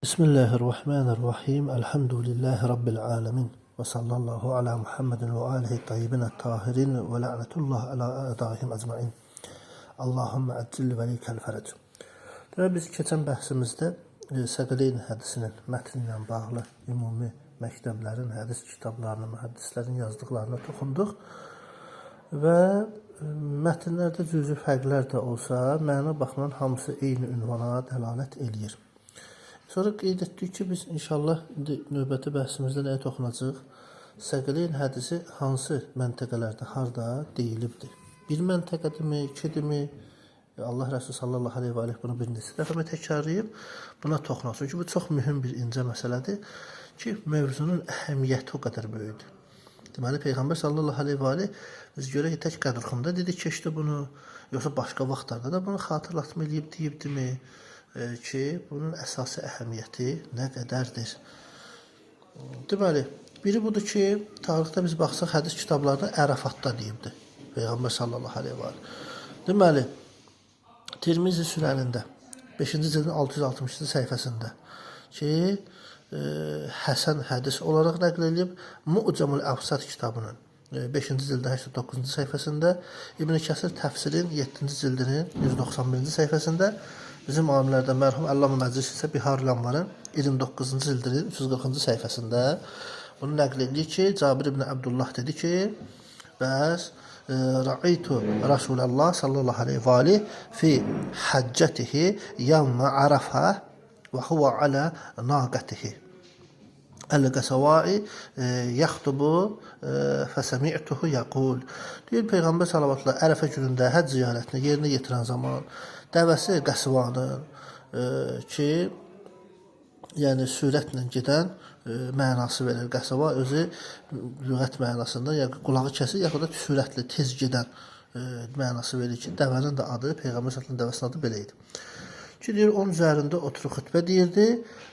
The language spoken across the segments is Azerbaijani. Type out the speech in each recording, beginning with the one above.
Bismillahirrahmanirrahim. Elhamdülillahi Rabbil alemin. Ve sallallahu ala Muhammedin ve alihi tayyibine tahirin ve la'netullah ala adaihim ecmain. Allahümme əcil və likel fərəc. Biz keçən bəhsimizdə Səqələyn hədisinin mətni ilə bağlı ümumi məktəblərin, hədis kitablarının, mühəddislərin yazdıqlarına toxunduq. Və mətnlərdə cüzi fərqlər də olsa, məna baxımından hamısı eyni ünvana dəlalət eləyir. Sonra qeyd etdik ki, biz inşallah növbəti bəhsimizdə nəyə toxunacaq? Səqələyn hədisi hansı məntəqələrdə, harda deyilibdir? Bir məntəqədirmi, ikidirmi? Allah Rəsulü sallallahu aleyhi və aleyh bunu bir neçə dəfə təkrarlayıb, buna toxunacaq. Çünki bu çox mühüm bir incə məsələdir ki, mövzunun əhəmiyyəti o qədər böyükdür. Deməli, Peyğəmbər sallallahu aleyhi və aleyh biz görək ki, tək qədrxumda dedi keçdi bunu, yoxsa başqa vaxtlarda da bunu xatırlatma eləyib, deyibdimi? Ki, bunun əsası əhəmiyyəti nə qədərdir? Deməli, biri budur ki, tarixdə biz baxsaq, hədis kitablarında Ərafatda deyibdir Peyğəmbər sallallahu aleyhi və aleyh. Deməli, Tirmizi Sünənində 5-ci cildin 660-cı səhifəsində ki, Həsən hədis olaraq nəql edilib Mu'camul Əvsat kitabının 5-ci cildin 89-cu səhifəsində, İbn Kəsir təfsirin 7-ci cildinin 191-ci səhifəsində, bizim alimlərdən mərhum Əllamə Məclis isə Bihar-ül Anvarın 29-cu cildinin 340-cı səhifəsində bunu nəql edir ki, Cabir ibn Abdullah dedi ki, bəs Ra'aytu Rasulullah sallallahu aleyhi və aleyh fi həccətihi yevmə Ərəfə və huvə alə naqətihi Əl-Qəsəvai yaxtubu fəsəmi'tuhu yaqul. Deyir, Peyğəmbər salavatullah Ərəfə günündə həcc ziyarətini yerinə yetirən zaman dəvəsi Qəsvanın ki, yəni sürətlə gedən mənası verir. Qəsva özü lüğət mənasında ya qulağı kəsir, yaxud da sürətli, tez gedən mənası verir ki, dəvənin də adı, Peyğəmbər sallallahu dəvəsinin adı belə idi. Ki, deyir, onun üzərində oturub xütbə deyirdi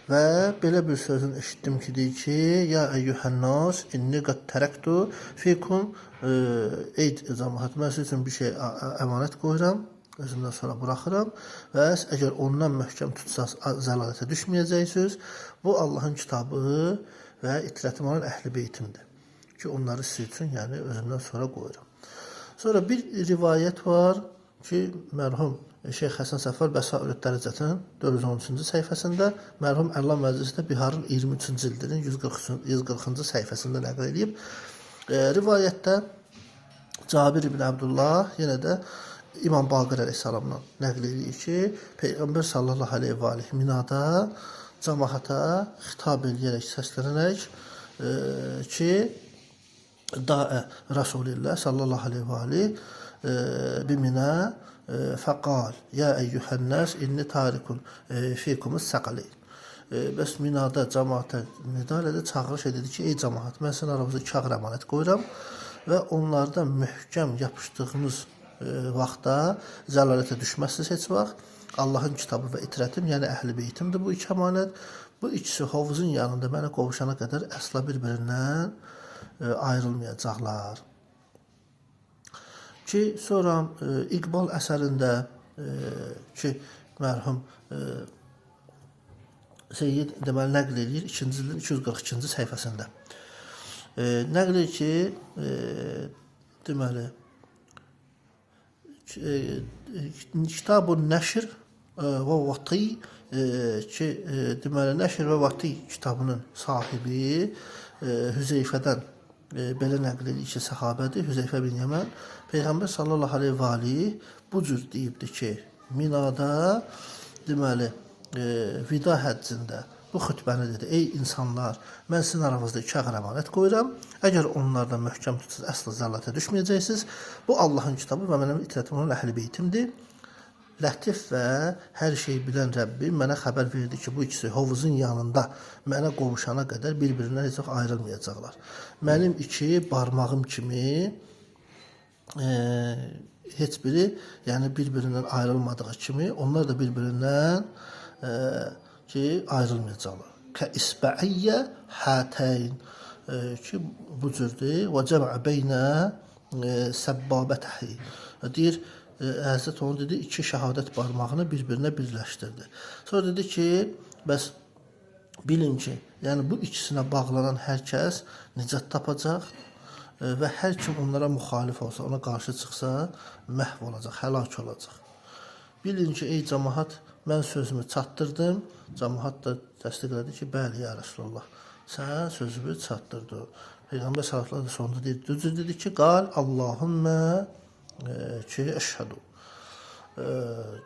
və belə bir sözün eşitdim ki, deyir ki, ya eyyuhənnas, inni qad tərəktu fikum, ey cəmaət, mən sizin üçün bir şey əmanət qoyuram, özümdən sonra buraxıram və əgər ondan möhkəm tutsaz zəlalətə düşməyəcəksiniz, bu Allahın kitabı və itirətim olan əhl-i beytimdir ki, onları siz üçün, yəni özümdən sonra qoyuram. Sonra bir rivayət var ki, mərhum Şeyx Həsən Səffar Bəsairüd Dərəcətin 413-cü səhifəsində, mərhum Əllam Məclisdə Biharın 23-cü cildinin 140-cı səhifəsində nəql edib. Rivayətdə Cabir ibn Abdullah yenə də İmam Baqir əleyhissalamdan nəql edir ki, Peyğəmbər sallallahu aleyhi və aleyh minada cəmaata xitab edərək, səslənərək ki, Daə Rasulillah sallallahu aleyhi və aleyh biminə fəqal, ya əyyuhənnəs inni tarikun fikumus səqaleyn. Bəs minada cəmaata nida elədi, çağırış edirdi ki, ey cəmaat, mən sizin aranızda 2 ağır əmanət qoyuram və onlardan möhkəm yapışdığınız vaxtda zəlalətə düşməzsiniz heç vaxt. Allahın kitabı və itirətim, yəni əhl-i beytimdir bu 2 əmanət. Bu ikisi hovuzun yanında mənə qovuşana qədər əsla bir-birindən ayrılmayacaqlar. Ki, sonra İqbal əsərində ki, mərhum Seyyid deməli nəql edir 2-ci cildin 242-ci səhifəsində. Nəql edir ki, deməli Kitab-ı Nəşr və Vati ki, deməli Nəşr və Vati kitabının sahibi Hüzeyfədən belə nəql edir ki, səhabədir, Hüzeyfə bin Yəmən, Peyğəmbər sallallahu aleyhi və aleyh bu cür deyibdir ki, minada, deməli, vida həccində bu xütbəni dedi, ey insanlar, mən sizin aranızda 2 ağır əmanət qoyuram, əgər onlardan möhkəm tutsuz əsla zəlalətə düşməyəcəksiniz, bu Allahın kitabı və mənim itirətim olan əhl-i beytimdir. Lətif və hər şeyi bilən Rəbbim mənə xəbər verdi ki, bu ikisi hovuzun yanında mənə qovuşana qədər bir-birindən heç ayrılmayacaqlar. Mənim 2 barmağım kimi heç biri, yəni bir-birindən ayrılmadığı kimi, onlar da bir-birindən ki, ayrılmayacaqlar. Kə isbəiyyə hətəyn ki, bu cürdür. Və cəmə beynə səbbabətəhi. Deyir, Həzrət onu dedi, 2 şəhadət barmağını bir-birinə birləşdirdi. Sonra dedi ki, bəs Bilin ki, yəni bu ikisinə bağlanan hər kəs nicat tapacaq və hər kim onlara müxalif olsa, ona qarşı çıxsa, məhv olacaq, həlak olacaq. Bilin ki, ey cəmaət, mən sözümü çatdırdım. Cəmaət də təsdiq elədi ki, bəli, ya Rasulullah, sən sözümü çatdırdın. Peyğəmbər sallallahu əleyhi və səlləm sonunda dedi ki, qal Allahümmə ki, əşhədu.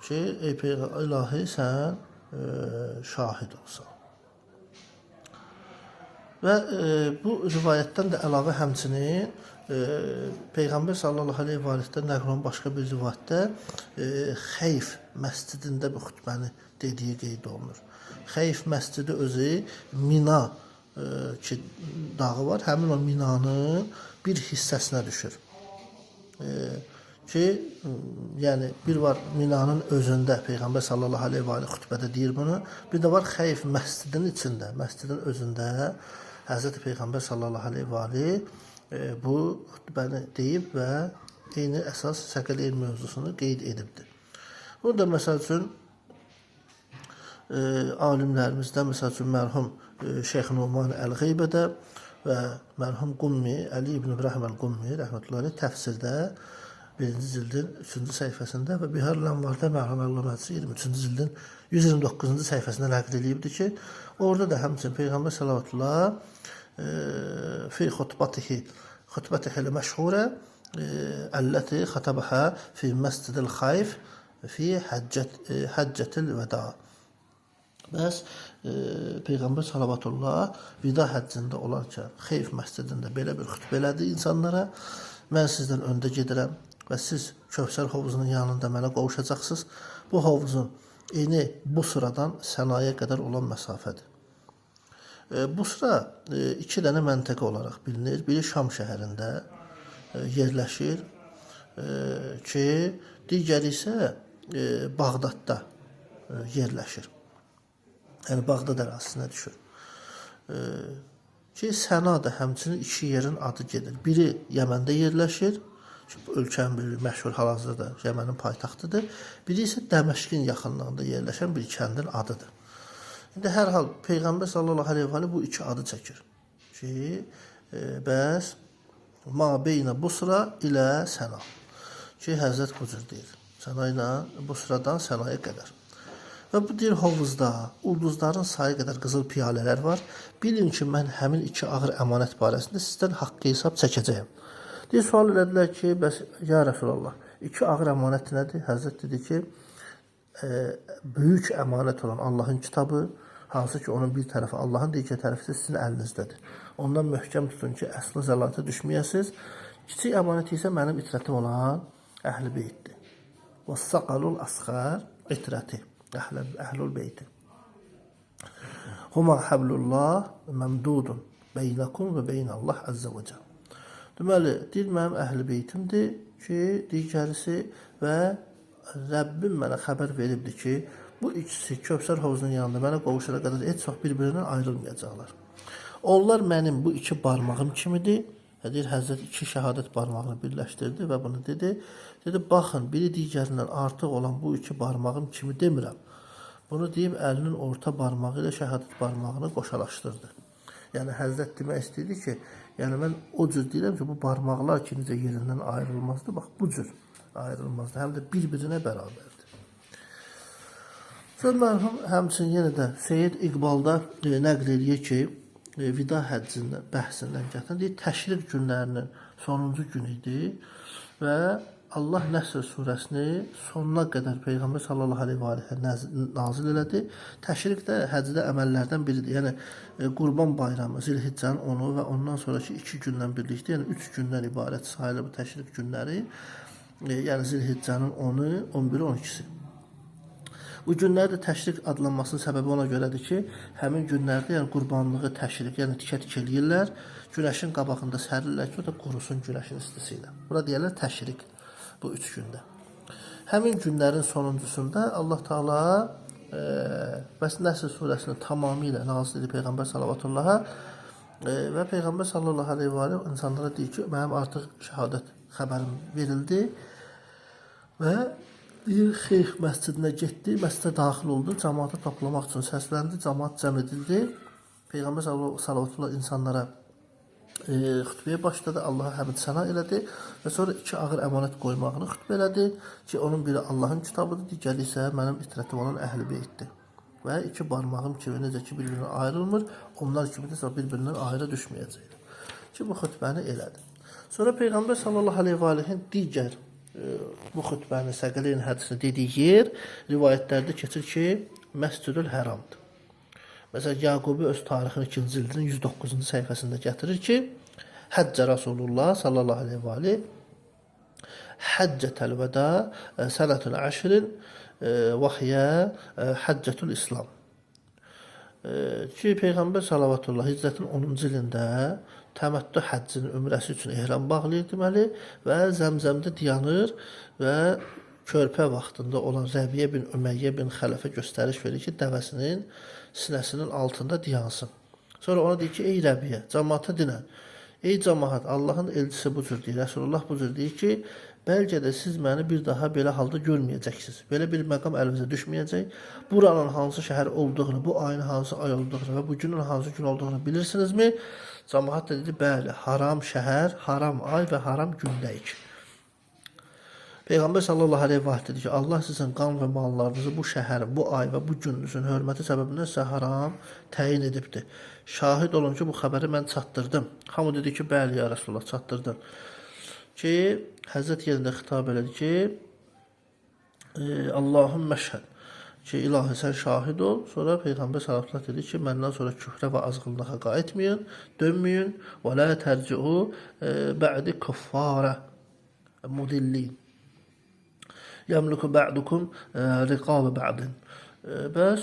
Ki, ey Peyğəmbər, ilahi sən şahid olsan. Və bu rivayətdən də əlavə həmçinin Peyğəmbər sallallahu əleyhi və səlləm nəql olunan başqa bir rivayətdə Xeyf məscidində bu xutbəni dediyi qeyd olunur. Xeyf məscidi özü Mina ki dağı var, həmin o Minanın bir hissəsinə düşür. Ki yəni bir var Minanın özündə Peyğəmbər sallallahu əleyhi və səlləm xutbədə deyir bunu. Bir də var Xeyf məscidinin içində, məscidin özündə Həzrəti Peyğəmbər sallallahu əleyhi və səlləm bu xutbəni deyib və eyni əsas Səqələyn mövzusunu qeyd edibdir. Burada məsəl üçün alimlərimizdən məsəl üçün mərhum Şeyx Numan Əl-Qeybədə və mərhum Qummi, Əli ibn İbrahim Əl-Qummi rəhmətullahi təfsirdə 1-ci cildin 3-cü səhifəsində və Bihar-ül Ənvarda mərhum Əl-Ləməsi 23-cü cildin 129-cu səhifəsində nəql edibdir ki, orada da həmçinin Peyğəmbər sallallahu əleyhi və səlləm في خطبته المشهورة التي خطبها في مسجد الخيف في حجة الوداع. Bəs Peyğəmbər sallallahu vida həccində olarkən Xeyf məscidində belə bir xutbə elədi insanlara. Mən sizdən öndə gedirəm və siz Kövsər hovuzunun yanında mənə qovuşacaqsınız. Bu hovuzun eni bu sıradan Sənaya qədər olan məsafədir. Busra iki dənə məntəqə olaraq bilinir. Biri Şam şəhərində yerləşir ki, digəri isə Bağdadda yerləşir. Yəni Bağdad ərazisinə düşür. Ki, Səna da həmçinin iki yerin adı gedir. Biri Yəməndə yerləşir. Ölkənin bir məşhur hal-hazırda Yəmənin paytaxtıdır. Biri isə Dəməşqin yaxınlığında yerləşən bir kəndin adıdır. İndi hər hal Peyğəmbər sallallahu əleyhi və səlləm bu iki adı çəkir ki, bəs ma beynə Busra ilə Səna ki, Həzrət bu cür deyir. Səna ilə Busradan Sənaya qədər. Və bu deyir hovuzda ulduzların sayı qədər qızıl piyalələr var. Bilin ki, mən həmin iki ağır əmanət barəsində sizdən haqq hesab çəkəcəyəm. Deyir, sual elədilər ki, bəs ya Rəsulullah, iki ağır əmanət nədir? Həzrət dedi ki, böyük əmanət olan Allahın kitabı, hansı ki onun bir tərəfi Allahın, digər tərəfi isə sizin əlinizdədir. Ondan möhkəm tutun ki, əsli zəlata düşməyəsiniz. Kiçik əmanət isə mənim itrətim olan əhl-i beytdir. Və saqalul asğar itrəti, əhlul beyti. Huma hablullah məmdudun beynəkum və beynəllah əzzə və cəl. Deməli, deyir, mənim əhl-i beytimdir ki, digərisi və Rəbbim mənə xəbər veribdir ki, bu ikisi Kövsər hovuzunun yanında mənə qovuşana qədər heç vaxt bir-birindən ayrılmayacaqlar. Onlar mənim bu iki barmağım kimidir. Deyir, Həzrət iki şəhadət barmağını birləşdirdi və bunu dedi. Dedi, baxın, biri digərindən artıq olan bu iki barmağım kimi demirəm. Bunu deyib, əlinin orta barmağı ilə şəhadət barmağını qoşalaşdırdı. Yəni, Həzrət demək istəyirdi ki, yəni mən o cür deyirəm ki, bu barmaqlar ki, necə yerindən ayrılmazdı, bax, bu cür ayrılmazdı, həm də bir-birinə bərabərdir. Sonra mərhum həmçinin yenə də Seyyid İqbalda nəql edir ki, vida həccinin bəhsindən gətirir. Deyir, təşriq günlərinin sonuncu günü idi və Allah Nəsr surəsini sonuna qədər Peyğəmbər sallallahu əleyhi və səlləm nazil elədi. Təşriq də həccdə əməllərdən biridir. Yəni Qurban bayramı, Zilhiccənin 10-u və ondan sonraki 2 gündən birlikdə, yəni 3 gündən ibarət sayılır bu təşriq günləri. Yəni Zilhiccənin 10-u, 11-i, 12-si. Bu günlərdə təşriq adlanmasının səbəbi ona görədir ki, həmin günlərdə yəni qurbanlığı təşriq, yəni tikə-tikə eləyirlər, günəşin qabağında sərirlər ki, o da qurusun günəşin istisi ilə. Buna deyirlər təşriq bu 3 gündə. Həmin günlərin sonuncusunda Allah Taala bəs Nəsr surəsini tamamilə nazil edib Peyğəmbər sallallahu və Peyğəmbər sallallahu əleyhi və səlləm insanlara deyir ki, mənim artıq şəhadət xəbərim verildi və deyir, Xeyf məscidinə getdi, məscidə daxil oldu, cəmaata toplamaq üçün səsləndi, cəmaat cəm edildi Peyğəmbər sallallahu insanlara xütbəyə başladı, Allaha həmd səna elədi və sonra iki ağır əmanət qoymağını xütbə elədi ki, onun biri Allahın kitabıdır, digəri isə mənim itirətim olan əhl-i beytdir. Və iki barmağım kimi necə ki bir-birindən ayrılmır, onlar kimi də bir-birindən ayrı düşməyəcəkdir. Ki, bu xütbəni elədi. Sonra Peyğəmbər sallallahu aleyhi və aleyhin digər bu xütbəni Səqələyn hədisini dediyi yer rivayətlərdə keçir ki, Məscidül Həramdır. Məsələn, Yaqubi öz tarixin 2-ci cildinin 109-cu səhifəsində gətirir ki, Həccə Rasulullah sallallahu aleyhi və aleyh Həccətəl vəda sənətül əşrin və hiyə Həccətül İslam. Ki, Peyğəmbər salavatullah hicrətin 10-cu ilində təməttü həccinin ümrəsi üçün ehram bağlayır deməli və Zəmzəmdə dayanır və körpə vaxtında olan Rəbiyə bin Ümeyyə bin Xələfə göstəriş verir ki, dəvəsinin sinəsinin altında dayansın. Sonra ona deyir ki, ey Rəbiyə, cəmaata dinən, ey cəmaat, Allahın elçisi bu cür deyir, Rəsulullah bu cür deyir ki, bəlkə də siz məni bir daha belə halda görməyəcəksiniz. Belə bir məqam əlinizə düşməyəcək. Buranın hansı şəhər olduğunu, bu ayın hansı ay olduğunu və bu günün hansı gün olduğunu bilirsinizmi? Cəmaat da dedi, bəli, haram şəhər, haram ay və haram gündəyik. Peyğəmbər sallallahu aleyhi və aleyh dedi ki, Allah sizin qan və mallarınızı bu şəhərin, bu ay və bu gününüzün hörməti səbəbindən sizə haram təyin edibdir. Şahid olun ki, bu xəbəri mən çatdırdım. Hamı dedi ki, bəli, ya Rasulullah, çatdırdın. Ki, Həzrət yerində xitab elədi ki, Allahüm məşhəd. Ki, ilahi sən şahid ol. Sonra Peyğəmbər sallallahu aleyhi dedi ki, məndən sonra küfrə və azğınlığa qayıtmayın, dönməyin. Və lə tərci'u bə'di kuffarə mudillin. Yəmliku ba'dukum riqabı ba'din. Bəs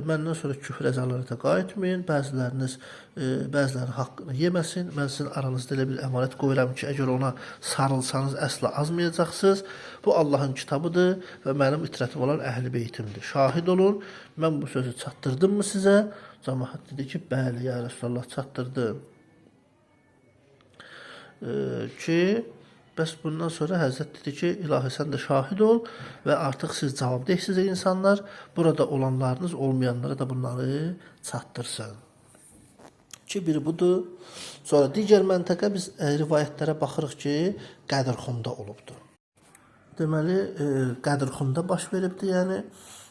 məndən sonra küfr əzalarına qayıtmayın, bəzilərinin haqqını yeməsin. Mən sizin aranızda elə bir əmanət qoyuram ki, əgər ona sarılsanız əsla azmayacaqsınız. Bu Allahın kitabıdır və mənim itirətim olan əhl-i beytimdir. Şahid olun, mən bu sözü çatdırdım mı sizə? Cəmaət dedi ki, bəli, ya Resulullah, çatdırdım. Ki, bəs bundan sonra Həzrət dedi ki, ilahi sən də şahid ol və artıq siz cavabdehsiz insanlar, burada olanlarınız olmayanlara da bunları çatdırsın. Ki, biri budur. Sonra digər məntəqə biz rivayətlərə baxırıq ki, Qədirxunda olubdur. Deməli, Qədirxunda baş veribdir, yəni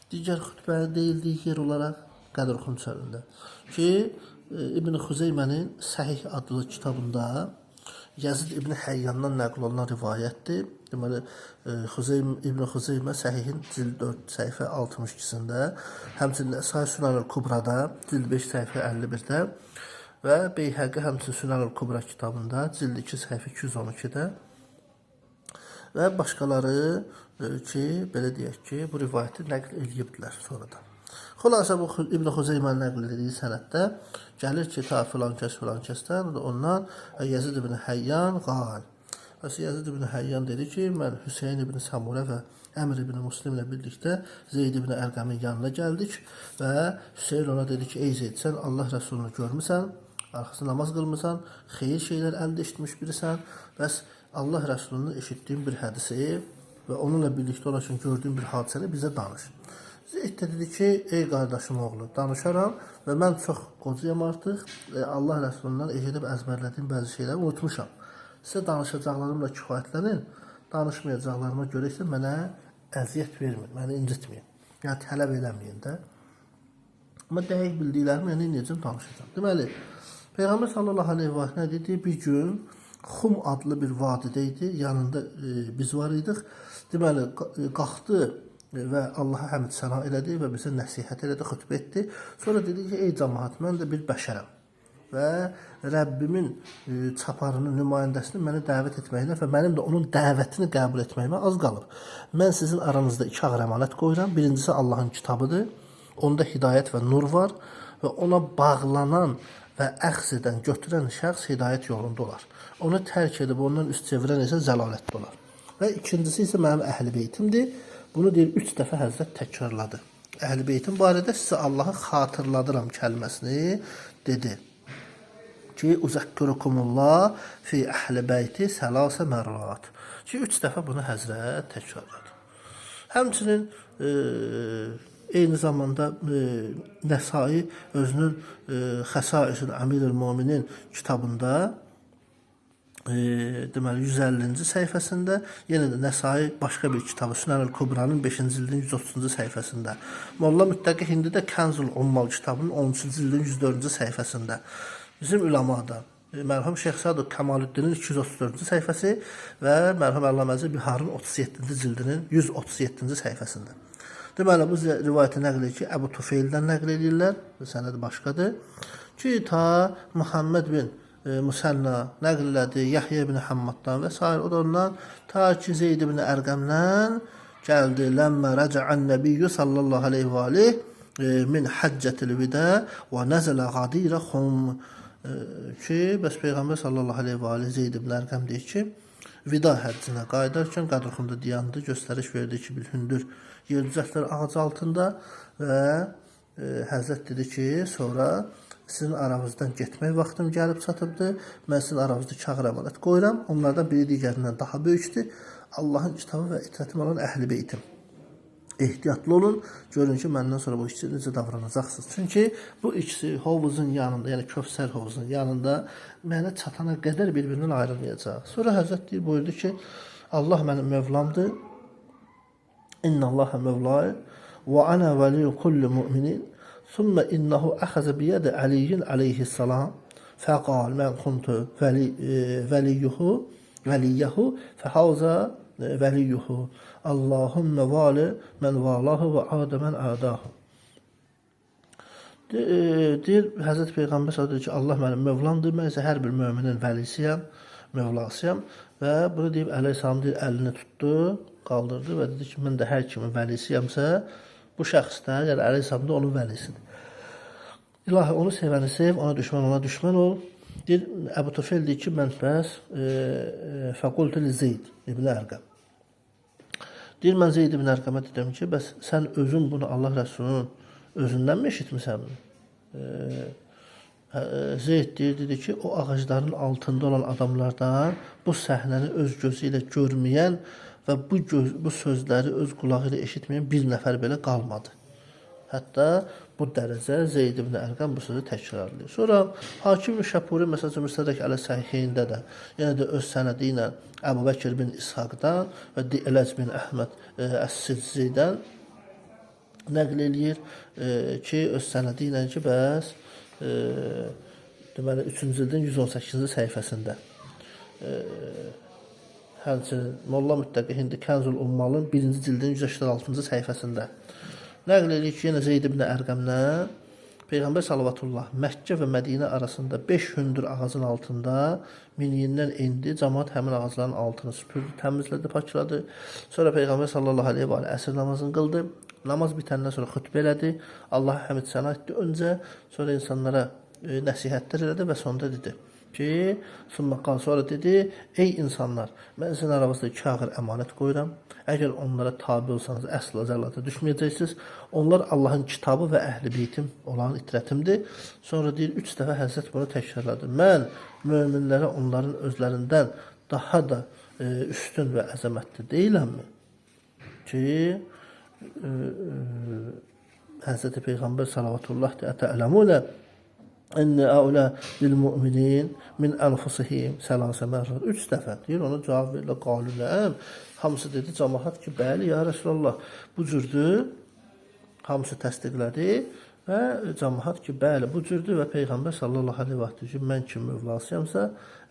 digər xütbəyə deyildiyi yer olaraq Qədirxun çölündə. Ki, İbn Xuzeymənin Səhih adlı kitabında Yazid İbn Həyyandan nəql olunan rivayətdir. Deməli, İbn Xuzeymə Səhihin cild 4 səhifə 62-sində, həmçinin Sahih Sünanül Kubrada cild 5 səhifə 51-də və Beyhəqi həmçinin Sünanül Kubra kitabında cild 2 səhifə 212-də və başqaları ki, belə deyək ki, bu rivayəti nəql edibdilər sonradan. Xülasə bu İbn Xuzeymə nəql etdiyi sənəddə gəlir ki, ta filan kəsdən ondan Yazid ibn Həyyan qal. Yazid ibn Həyyan dedi ki, mən Hüseyn ibn Samurə və Əmr ibn Muslimlə birlikdə Zeyd ibn Ərqəmin yanına gəldik və Hüseyn ona dedi ki, ey Zeyd, sən Allah Rəsulunu görmüsən, arxasında namaz qılmısan, xeyir şeylər əldə etmiş birisən, bəs Allah Rəsulunu eşitdiyin bir hədisi və onunla birlikdə olarkən gördüyün bir hadisəni bizə danış. Zeyd də dedi ki, ey qardaşım oğlu, danışaram və mən çox qocayam artıq, Allah Rəsulundan eşidib əzbərlədiyim bəzi şeyləri unutmuşam. Sizə danışacaqlarımla kifayətlənin, danışmayacaqlarıma görə isə mənə əziyyət verməyin, məni incitməyin, yəni tələb eləməyin də. Amma dəqiq bildiklərimi yəni necə danışacağım. Deməli, Peyğəmbər sallallahu aleyhi və səlləm dedi, bir gün Xum adlı bir vadidə idi, yanında biz var idik. Deməli, qalxdı və Allaha həmd səna elədi və bizə nəsihət elədi, xütbə etdi. Sonra dedi ki, ey cəmaət, mən də bir bəşərəm və Rəbbimin çaparının nümayəndəsini mənə dəvət etməyinə və mənim də onun dəvətini qəbul etməyimə az qalıb. Mən sizin aranızda iki ağır əmanət qoyuram. Birincisi Allahın kitabıdır. Onda hidayət və nur var və ona bağlanan və əxz edən, götürən şəxs hidayət yolunda olar. Onu tərk edib ondan üst çevirən isə zəlalətdə olar. Və ikincisi isə mənim əhl-i beytimdir. Bunu deyir 3 dəfə Həzrət təkrarladı. Əhl-i beytim barədə sizə Allahı xatırladıram kəlməsini dedi. Ki, uzəkkirukumullah fi əhl-i beyti sələsə mərrat. Ki, 3 dəfə bunu Həzrət təkrarladı. Həmçinin eyni zamanda Nəsai özünün Xəsaisul Əmirül Möminin kitabında deməli 150-ci səhifəsində, yenə də Nəsai başqa bir kitabı Sünənül Kubranın 5-ci cildin 130-cu səhifəsində, Molla Müttəqi Hindi də Kənzul Ummal kitabının 13-cü cildin 104-cü səhifəsində, bizim üləmadan mərhum Şeyx Sadıq Kəmaləddinin 234-cü səhifəsi və mərhum Əllaməzi Biharın 37-ci cildinin 137-ci səhifəsində. Deməli, bu rivayəti nəql edir ki, Əbu Tufeyldən nəql edirlər, sənədi başqadır ki, ta Muhammed bin Musanna nəql elədi, Yahya ibn Hammaddan və s. O da ondan ta ki Zeyd ibn Ərqəmdən gəldi. Ləmmə rəcəən nəbiyyü sallallahu aleyhi və aleyh min həccətil vidə və nəzələ qadirə xum ki, bəs Peyğəmbər sallallahu aleyhi və aleyh Zeyd ibn Ərqəm deyir ki, vida həccinə qayıdarkən Qədrxumda dayandı, göstəriş verdi ki, bir hündür yer düzəltdilər ağacı altında və Həzrət dedi ki, sonra sizin aranızdan getmək vaxtım gəlib çatıbdır. Mən sizin aranızda kağır əmanət qoyuram. Onlardan biri digərindən daha böyükdür. Allahın kitabı və itrətim olan əhl-i beytim. Ehtiyatlı olun. Görün ki, məndən sonra bu ikisi necə davranacaqsınız. Çünki bu ikisi hovuzun yanında, yəni Kövsər hovuzun yanında mənə çatana qədər bir-birindən ayrılmayacaq. Sonra Həzrət buyurdu ki, Allah mənim Mövlamdır. İnna Allaha Mövlayı və ana vəliyyu kulli mu'minin. ثم إنه أخذ بيد علي عليه السلام فقال من كنت وليه فهذا وليه اللهم والي من والاه وعاد من عاداه. Deyir Həzrət Peyğəmbər sallallahu ki, Allah mənim Mövlamdır, mən isə hər bir möminin vəlisiyəm, Mövlasıyam və bunu deyib Əleyhisselam deyir, əlini tutdu, qaldırdı və dedi ki, mən də hər kimin vəlisiyəmsə, bu şəxs də, yəni Əleyhisselam da onun vəlisidir. İlahi, onu sevəni sev, ona düşmən ol. Deyir, Əbu Tufeyl deyir ki, mən bəs fəqultu li Zeyd ibn Ərqəm. Deyir, mən Zeyd ibn Ərqəmə dedim ki, bəs sən özün bunu Allah Rəsulunun özündən mi eşitmisən? Zeyd deyir, dedi ki, o ağacların altında olan adamlardan bu səhnəni öz gözü ilə görməyən və bu sözləri öz qulağı ilə eşitməyən bir nəfər belə qalmadı. Hətta bu dərəcə Zeyd ibn Ərqəm bu sözü təkrarlayır. Sonra Hakim Şəpuri məsələn Müstədrək əl-Səhihində də yenə də öz sənədi ilə Əbu Bəkir bin İshaqdan və Di'ləc bin Əhməd Əs-Sizzidən nəql eləyir ki, öz sənədi ilə ki, bəs deməli 3-cü cildin 118-ci səhifəsində həmçinin Molla Müttəqi Hindi Kənzul Ummalın 1-ci cildin 186-cı səhifəsində nəql edir ki, yenə Zeyd ibn Ərqəmdən Peyğəmbər sallallahu Məkkə və Mədinə arasında 5 hündür ağacın altında miniyindən indi, cəmaət həmin ağacların altını süpürdü, təmizlədi, pakladı. Sonra Peyğəmbər sallallahu aleyhi və aleyhi əsr namazını qıldı. Namaz bitəndən sonra xütbə elədi. Allah həmd sənə etdi öncə, sonra insanlara nəsihətlər elədi və sonda dedi ki, sonra dedi, ey insanlar, mən sizin aranızda kağır əmanət qoyuram. Əgər onlara tabi olsanız əsla zəllata düşməyəcəksiniz. Onlar Allahın kitabı və əhl-i beytim olan itrətimdir. Sonra deyir, 3 dəfə Həzrət bunu təkrarladı. Mən möminlərə onların özlərindən daha da üstün və əzəmətli deyiləmmi? Ki, Həzrəti Peyğəmbər salavatullah ətələmunə İnni əulə lil-mu'minin min ənfusihim sələsə mərrət. 3 dəfə deyir, ona cavab verirlər, qalüləm. Hamısı dedi, cəmaət ki, bəli, ya Rəsulallah, bu cürdür. Hamısı təsdiqlədi və cəmaət ki, bəli, bu cürdür və Peyğəmbər sallallahu aleyhi və ki, mən kim mövlasıyamsa,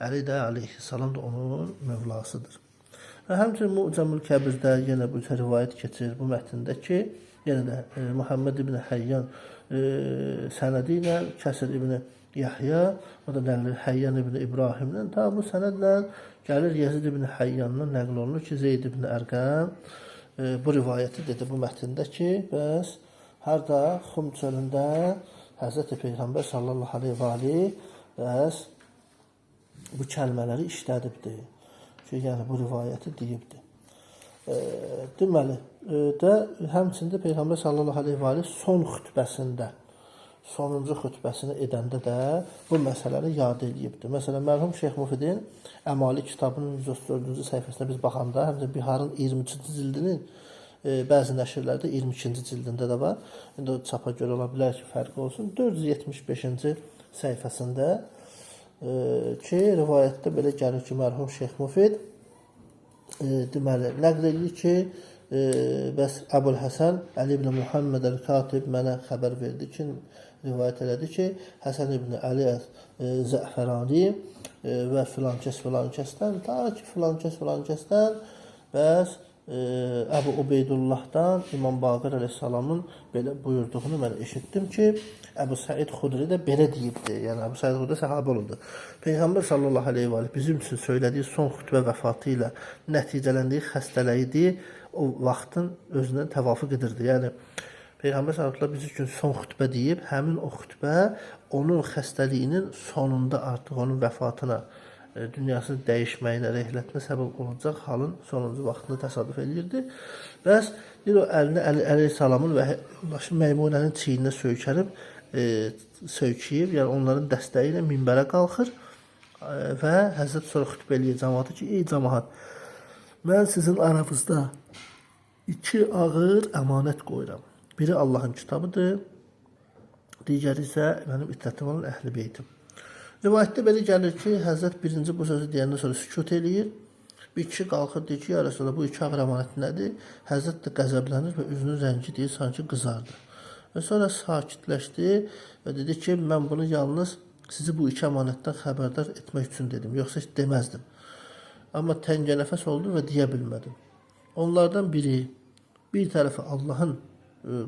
Əli də aleyhissalam da onun mövlasıdır. Və həmçinin Mu'camül Kəbirdə yenə bu rivayət keçir bu mətndə ki, yenə də Muhammed ibn Həyyan sənədi ilə Kəsir ibn Yahya, o da nəqlir Həyyan ibn İbrahimdən, ta bu sənədlə gəlir Yezid ibn Həyyandan nəql olunur ki, Zeyd ibn Ərqəm bu rivayəti dedi bu mətndə ki, bəs harda Xum çölündə Həzrəti Peyğəmbər sallallahu aleyhi və aleyhi bəs bu kəlmələri işlədibdir ki, yəni bu rivayəti deyibdir. Deməli, həmçində Peyğəmbər sallallahu aleyhi və aleyhi son xütbəsində, sonuncu xütbəsini edəndə də bu məsələni yad edibdir. Məsələn, mərhum Şeyx Mufidin Əmali kitabının 134-cü səhifəsində biz baxanda, həmçinin Biharın 23-cü cildinin Bəzi nəşrlərdə 22-ci cildində də var. İndi o çapa görə ola bilər ki, fərqi olsun. 475-ci səhifəsində ki, rivayətdə belə gəlir ki, mərhum Şeyx Mufid deməli, nəql edir ki, bəs Əbul Həsən Əli ibn Muhammed el-Katib mənə xəbər verdi ki, rivayət elədi ki, Həsən ibn Əli Zəfərani və filankəsdən, ta ki filankəsdən, bəs Əbu Ubeydullahdan İmam Baqir əleyhissalamın belə buyurduğunu mən eşitdim ki, Əbu Səid Xudri də belə deyibdi. Yəni Əbu Səid Xudri səhabə olurdu. Peyğəmbər sallallahu əleyhi və səlləm bizim üçün söylədiyi son xutbə vəfatı ilə nəticələndiyi xəstəliyi o vaxtın özünə təvafuq edirdi. Yəni Peyğəmbər sallallahu əleyhi və səlləm bizim üçün son xutbə deyib, həmin o xutbə onun xəstəliyinin sonunda artıq onun vəfatına, dünyasının dəyişməyinə, rəhlətinə səbəb olacaq halın sonuncu vaxtını təsadüf edirdi. Bəs o əlini əleyhissalamın və yoldaşı Meymunənin çiyninə söykəyib, yəni onların dəstəyi ilə minbərə qalxır və Həzrət sonra xütbə eləyir cəmaata ki, ey cəmaat, mən sizin aranızda iki ağır əmanət qoyuram. Biri Allahın kitabıdır, digəri isə mənim ittətim olan əhl-i beytim. Rivayətdə belə gəlir ki, Həzrət birinci bu sözü deyəndən sonra sükut eləyir. Bir kişi qalxır, deyir ki, ya Resulallah, bu iki ağır əmanət nədir? Həzrət də qəzəblənir və üzünün rəngi deyir, sanki qızardı. Və sonra sakitləşdi və dedi ki, mən bunu yalnız sizi bu iki əmanətdən xəbərdar etmək üçün dedim, yoxsa heç deməzdim. Amma təngə nəfəs oldu və deyə bilmədim. Onlardan biri, bir tərəfi Allahın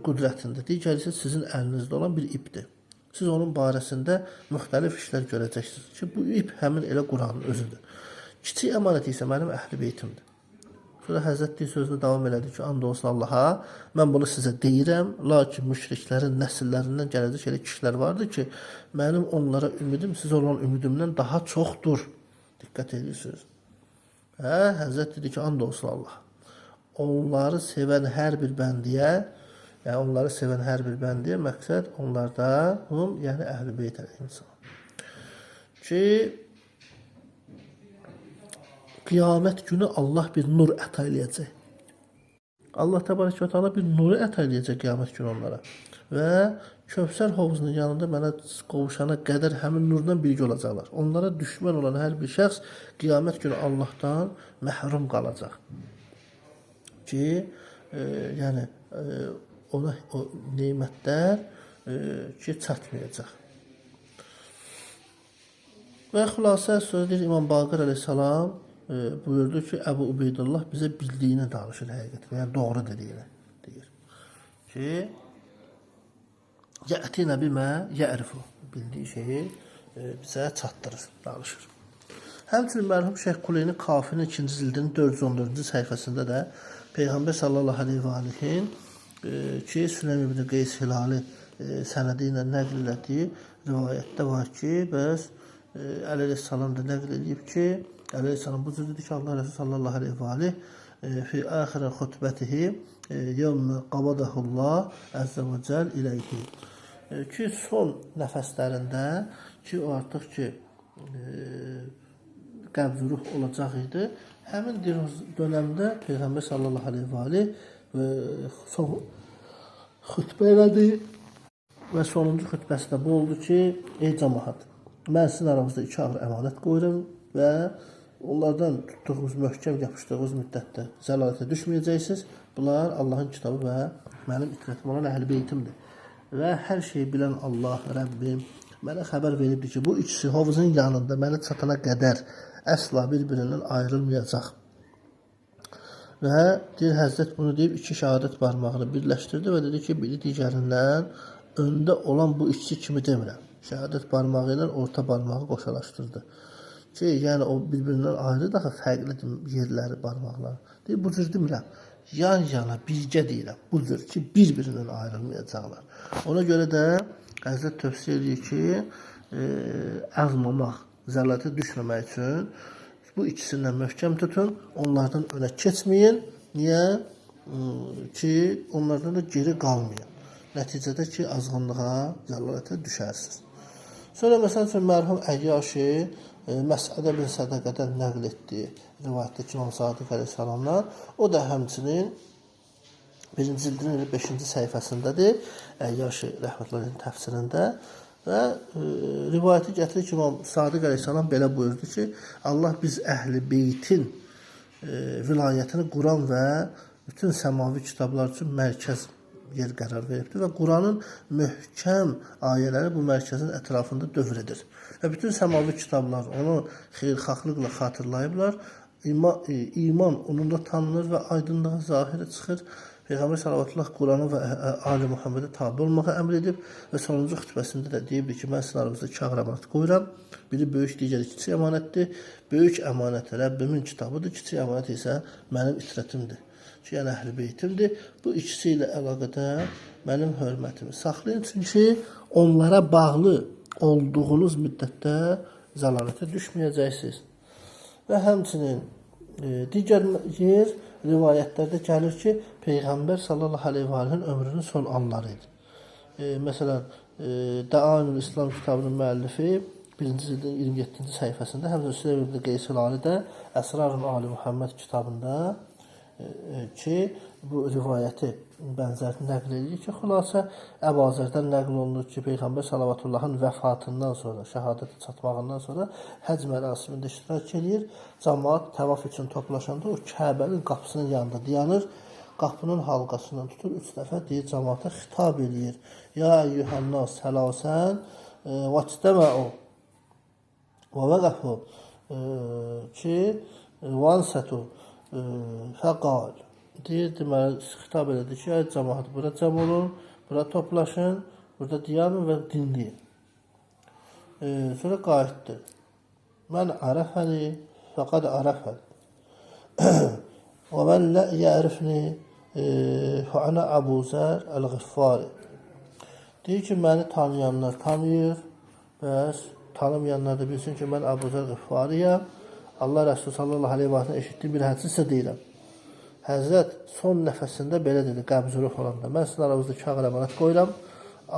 qüdrətində, digəri isə sizin əlinizdə olan bir ipdir. Siz onun barəsində müxtəlif işlər görəcəksiniz ki, bu ip həmin elə Quranın özüdür. Kiçik əmanət isə mənim əhl-i beytimdir. Sonra Həzrət sözünü davam elədi ki, and olsun Allaha, mən bunu sizə deyirəm, lakin müşriklərin nəsillərindən gələcək elə kişilər vardır ki, mənim onlara ümidim siz olan ümidimdən daha çoxdur. Diqqət edirsiniz. Həzrət dedi ki, and olsun Allaha. Onları sevən hər bir bəndiyə, yəni onları sevən hər bir bəndiyə məqsəd onlarda, yəni əhl-i beyt əleyhissalam. Ki, qiyamət günü Allah bir nur əta eləyəcək. Allah təbarək və teala bir nuru əta eləyəcək qiyamət günü onlara. Və Kövsər hovuzunun yanında mənə qovuşana qədər həmin nurdan birgə olacaqlar. Onlara düşmən olan hər bir şəxs qiyamət günü Allahdan məhrum qalacaq. Ki, yəni, ona o neymətlər ki, çatmayacaq. Və xülasə sözü İmam Baqir əleyhissalam buyurdu ki, Əbu Ubeydullah bizə bildiyini danışır həqiqətən, yəni doğru dediyini deyir. Ki, yə'tinə bimə yə'rifu, bildiyi şeyi bizə çatdırır, danışır. Həmçinin mərhum Şeyx Kuleyni Kafinin 2-ci cildinin 414-cü səhifəsində də Peyğəmbər sallallahu aleyhi və aleyhin ki, Süleym ibn Qeys Hilali sənədi ilə nəql elədiyi rivayətdə var ki, bəs əleyhissalam da nəql edib ki, əleyhissalam bu cür dedi ki, Allah Resulü sallallahu aleyhi və aleyh fi axirə xutbətihi yevmə qabadəhullah əzzə və cəl iləyhi ki, son nəfəslərində ki, o artıq ki, qəbz-ruh olacaq idi. Həmin dönəmdə Peyğəmbər sallallahu aleyhi və aleyh son xütbə elədi və sonuncu xütbəsində bu oldu ki, ey cəmaat, mən sizin aramızda iki ağır əmanət qoyuram və onlardan tutduğunuz, möhkəm yapışdığınız müddətdə zəlalətə düşməyəcəksiniz. Bunlar Allahın kitabı və mənim itirətim olan əhl-i beytimdir. Və hər şeyi bilən Allah, Rəbbim mənə xəbər veribdir ki, bu ikisi hovuzun yanında mənə çatana qədər əsla bir-birindən ayrılmayacaq. Və deyir, Həzrət bunu deyib iki şəhadət barmağını birləşdirdi və dedi ki, biri digərindən öndə olan bu ikisi kimi demirəm. Şəhadət barmağı ilə orta barmağı qoşalaşdırdı. Ki, yəni o bir-birindən ayrı daha fərqli yerləri, barmaqları. Deyir, bu cür demirəm. Yan-yana, birgə deyirəm. Bu cür ki, bir-birindən ayrılmayacaqlar. Ona görə də Həzrət tövsiyə edir ki, əzmamaq, zəlalətə düşməmək üçün bu ikisindən möhkəm tutun, onlardan önə keçməyin. Niyə? Ki, onlardan da geri qalmayın. Nəticədə ki, azğınlığa, zəlalətə düşərsiniz. Sonra məsəl üçün mərhum Əyyaşi Məsədə bin Sədəqədən nəql etdiyi rivayətdə İmam Sadiq əleyhissalamdan, o da həmçinin birinci cildinin 5-ci səhifəsindədir. Əyyaşi rəhmətullahi təfsirində və rivayəti gətirir ki, İmam Sadiq əleyhissalam belə buyurdu ki, Allah biz əhli beytin vilayətini Quran və bütün səmavi kitablar üçün mərkəz yer qərar veribdir və Quranın möhkəm ayələri bu mərkəzin ətrafında dövr edir. Və bütün səmavi kitablar onu xeyirxahlıqla xatırlayıblar. İman onunla tanınır və aydınlığa zahirə çıxır. Peyğəmbər sallallahu Quranı və Ali Muhammedə tabi olmağa əmr edib və sonuncu xütbəsində də deyib ki, mən sizin aranızda iki ağır əmanət qoyuram. Biri böyük, digəri kiçik əmanətdir. Böyük əmanət Rəbbimin kitabıdır, kiçik əmanət isə mənim itrətimdir. Ki, yəni əhl-i beytimdir. Bu ikisi ilə əlaqədar mənim hörmətimi saxlayın. Çünki onlara bağlı olduğunuz müddətdə zəlalətə düşməyəcəksiniz. Və həmçinin digər yer rivayətlərdə gəlir ki, Peyğəmbər sallallahu aleyhi və aleyhin ömrünün son anları idi. Məsələn, Dəainül İslam kitabının müəllifi 1-ci cildin 27-ci səhifəsində, həmçinin Süleym ibn Qeysilani də Əsrar-ül Ali Muhammed kitabında ki, bu rivayəti bənzərini nəql edir ki, xülasə Əbazərdən nəql olunur ki, Peyğəmbər sallavatullahın vəfatından sonra, şəhadətə çatmağından sonra həc mərasimində iştirak edir. Cəmaat təvaf üçün toplaşanda o Kəbənin qapısının yanında dayanır. Qapının halqasından tutur, 3 dəfə deyir, cəmaata xitab edir. Ya əyyuhənnas sələsən vəçdəməu və vəqəfu ki, vansətu fəqal deyir, deməli, xitab elədi ki, ay cəmaat, bura cəm olun, bura toplaşın, burada dayanın və dinləyin. Sonra qayıtdı. Mən ərəfəni fəqad ərəfəni və mən lə yərifni fəənə Əbu Zər əl-Ğiffari. Deyir ki, məni tanıyanlar tanıyır, bəs tanımayanlar da bilsin ki, mən Əbu Zər Ğiffariyəm. Allah Rəsulü sallallahu aleyhi və səlləm eşitdiyi bir hədisi sizə deyirəm. Həzrət son nəfəsində belə dedi, qəbzüruf olanda. Mən sizin aranızda iki ağır əmanət qoyuram.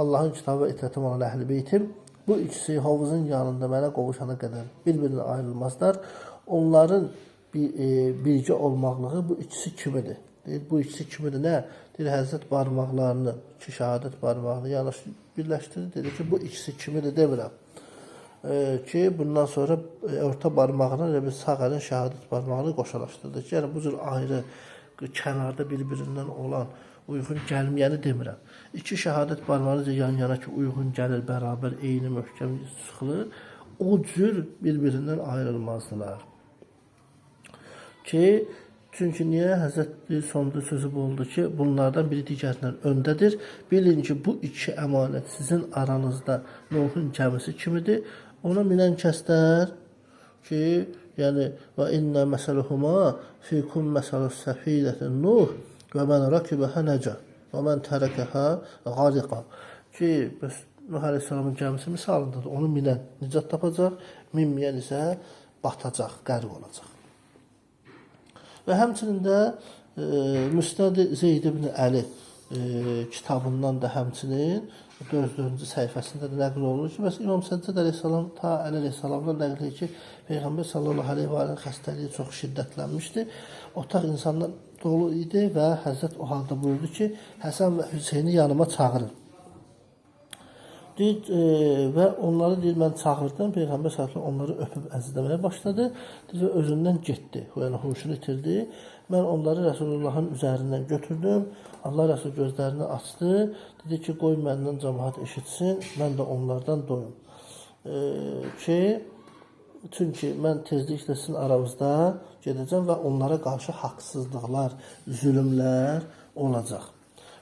Allahın kitabı və itrətim olan əhl-i beytim. Bu ikisi hovuzun yanında mənə qovuşana qədər bir-birinə ayrılmazlar. Onların birgə olmaqlığı bu ikisi kimidir. Deyir, bu ikisi kimidir. Nə? Deyir, Həzrət barmaqlarını, iki şəhadət barmağını birləşdirir. Dedi ki, bu ikisi kimidir demirəm. Ki, bundan sonra orta barmağına və sağ əlin şəhadət barmağını qoşalaşdırdı ki, yəni bu cür ayrı, kənarda bir-birindən olan uyğun gəlməyəni demirəm. İki şəhadət barmağı yan-yana ki, uyğun gəlir, bərabər, eyni, möhkəm sıxılır, o cür bir-birindən ayrılmazdılar. Ki, çünki niyə? Həzrət sonda sözü bu oldu ki, bunlardan biri digərindən öndədir. Bilin ki, bu iki əmanət sizin aranızda Nuhun gəmisi kimidir. Ona minən kəslər ki, yəni və innə məsələhuma fikum məsəlus səfidətin Nuh və mən rakibəhə nəcə və mən tərəkəhə qariqa. Ki, Nuh əleyhissalamın gəmisi misalındadır. Onu minən nicat tapacaq, minməyən isə batacaq, qərq olacaq. Və həmçinin də Müsnəd Zeyd ibn Əli kitabından da həmçinin 4-cü səhifəsində də nəql olunur ki, bəs İmam Səccad əleyhissalam ta Əli əleyhissalamdan nəql edir ki, Peyğəmbər sallallahu aleyhi və aleyhi xəstəliyi çox şiddətlənmişdi. Otaq insanlar dolu idi və Həzrət o halda buyurdu ki, Həsən və Hüseyni yanıma çağırın. Deyir, və onları deyir, mən çağırdım, Peyğəmbər sallallahu onları öpüb əzizləməyə başladı. Deyir, özündən getdi, yəni huşunu itirdi. Mən onları Rəsulullahın üzərindən götürdüm. Allah Rəsul gözlərini açdı. Dedi ki, qoy məndən cəmaat eşitsin, mən də onlardan doyum. Çünki mən tezliklə sizin aranızda gedəcəm və onlara qarşı haqsızlıqlar, zülümlər olacaq.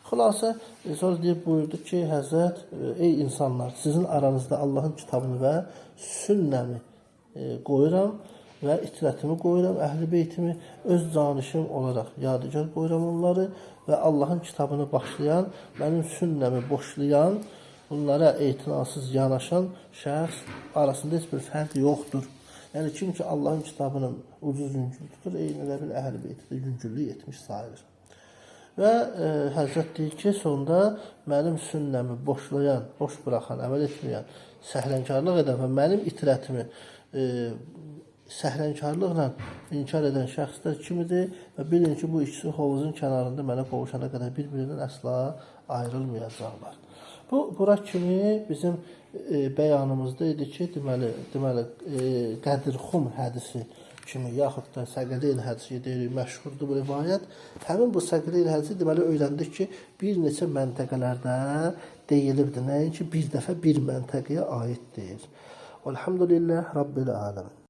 Xülasə, sonra deyib buyurdu ki, Həzrət, ey insanlar, sizin aranızda Allahın kitabını və sünnəmi qoyuram və itrətimi qoyuram, əhl-i beytimi öz canişim olaraq yadigar qoyuram onları və Allahın kitabını başlayan, mənim sünnəmi boşlayan, bunlara etinasız yanaşan şəxs arasında heç bir fərq yoxdur. Yəni, kim ki Allahın kitabını ucuz yüngül tutur, eyni və bil əhl-i beyti də yüngüllük etmiş sayılır. Və Həzrət deyir ki, sonda mənim sünnəmi boşlayan, boş buraxan, əməl etməyən, səhlənkarlıq edən və mənim itirətimi səhlənkarlıqla inkar edən şəxslər kimidir və bilin ki, bu ikisi hovuzun kənarında mənə qovuşana qədər bir-birindən əsla ayrılmayacaqlar. Bura kimi bizim bəyanımızda idi ki, deməli Qədirxum hədisi kimi yaxud da Səqileyl hədisi deyirik, məşhurdur bu rivayət. Həmin bu Səqileyl hədisi deməli öyrəndik ki, bir neçə məntəqələrdə deyilibdir. Nəinki bir dəfə bir məntəqəyə aid deyil. Elhamdülillah Rabbil aləmin.